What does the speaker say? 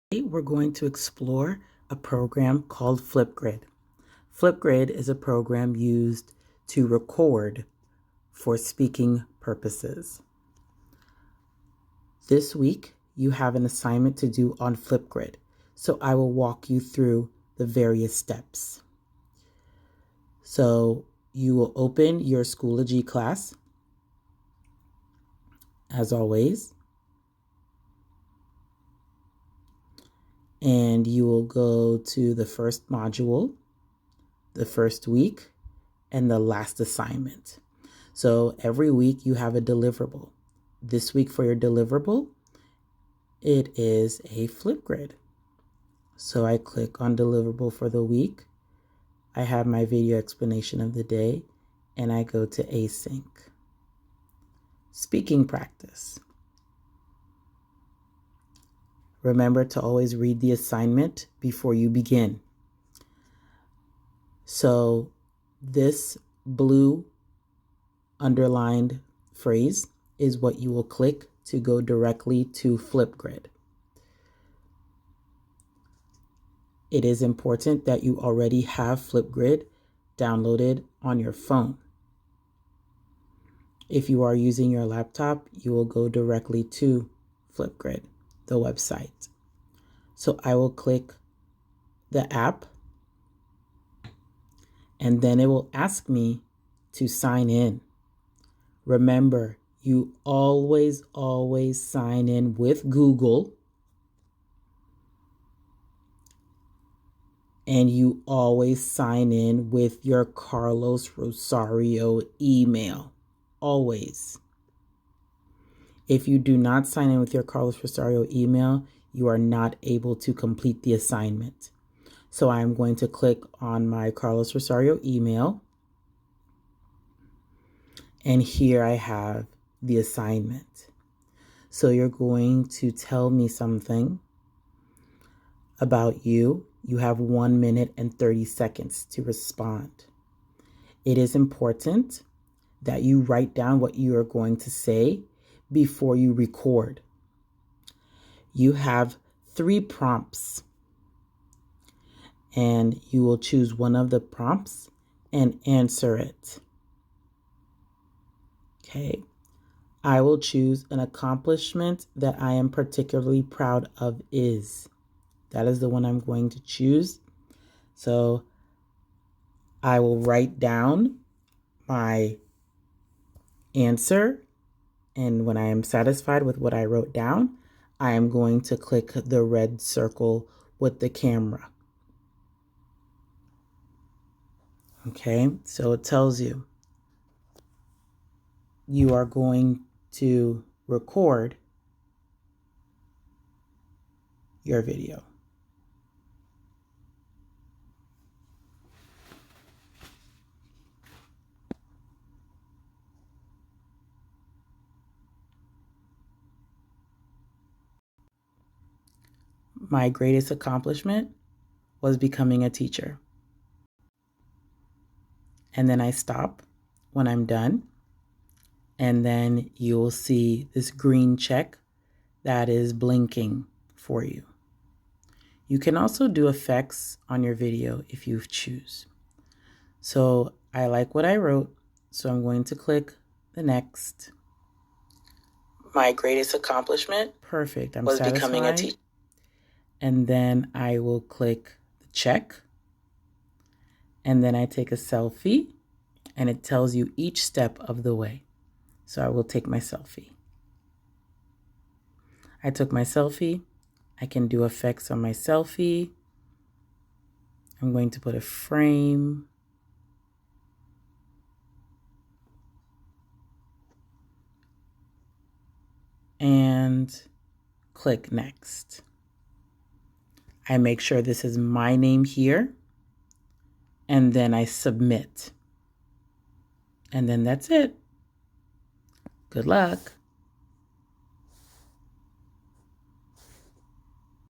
Today we're going to explore a program called Flipgrid. Flipgrid is a program used to record for speaking purposes. This week you have an assignment to do on Flipgrid, so I will walk you through the various steps. So you will open your Schoology class, as always, and you will go to the first module, the first week, and the last assignment. So every week you have a deliverable. This week for your deliverable, it is a Flipgrid. So I click on deliverable for the week. I have my video explanation of the day, and I go to async. Speaking practice. Remember to always read the assignment before you begin. So this blue underlined phrase is what you will click to go directly to Flipgrid. It is important that you already have Flipgrid downloaded on your phone. If you are using your laptop, you will go directly to Flipgrid, the website. So I will click the app, and then it will ask me to sign in. Remember, you always sign in with Google, and you always sign in with your Carlos Rosario email. Always. If you do not sign in with your Carlos Rosario email, you are not able to complete the assignment. So I'm going to click on my Carlos Rosario email, and here I have the assignment. So you're going to tell me something about you. You have 1 minute and 30 seconds to respond. It is important that you write down what you are going to say before you record. You have 3 prompts, and you will choose one of the prompts and answer it. Okay. I will choose an accomplishment that I am particularly proud of is. That is the one I'm going to choose. So I will write down my answer, and when I am satisfied with what I wrote down, I am going to click the red circle with the camera. Okay, so it tells you you are going to record your video. My greatest accomplishment was becoming a teacher. And then I stop when I'm done. And then you'll see this green check that is blinking for you. You can also do effects on your video if you choose. So I like what I wrote, so I'm going to click the next. My greatest accomplishment? Perfect. I'm was satisfied. Becoming a teacher. And then I will click the check. And then I take a selfie, and it tells you each step of the way. So I will take my selfie. I took my selfie. I can do effects on my selfie. I'm going to put a frame. And click next. I make sure this is my name here, and then I submit. And then that's it. Good luck.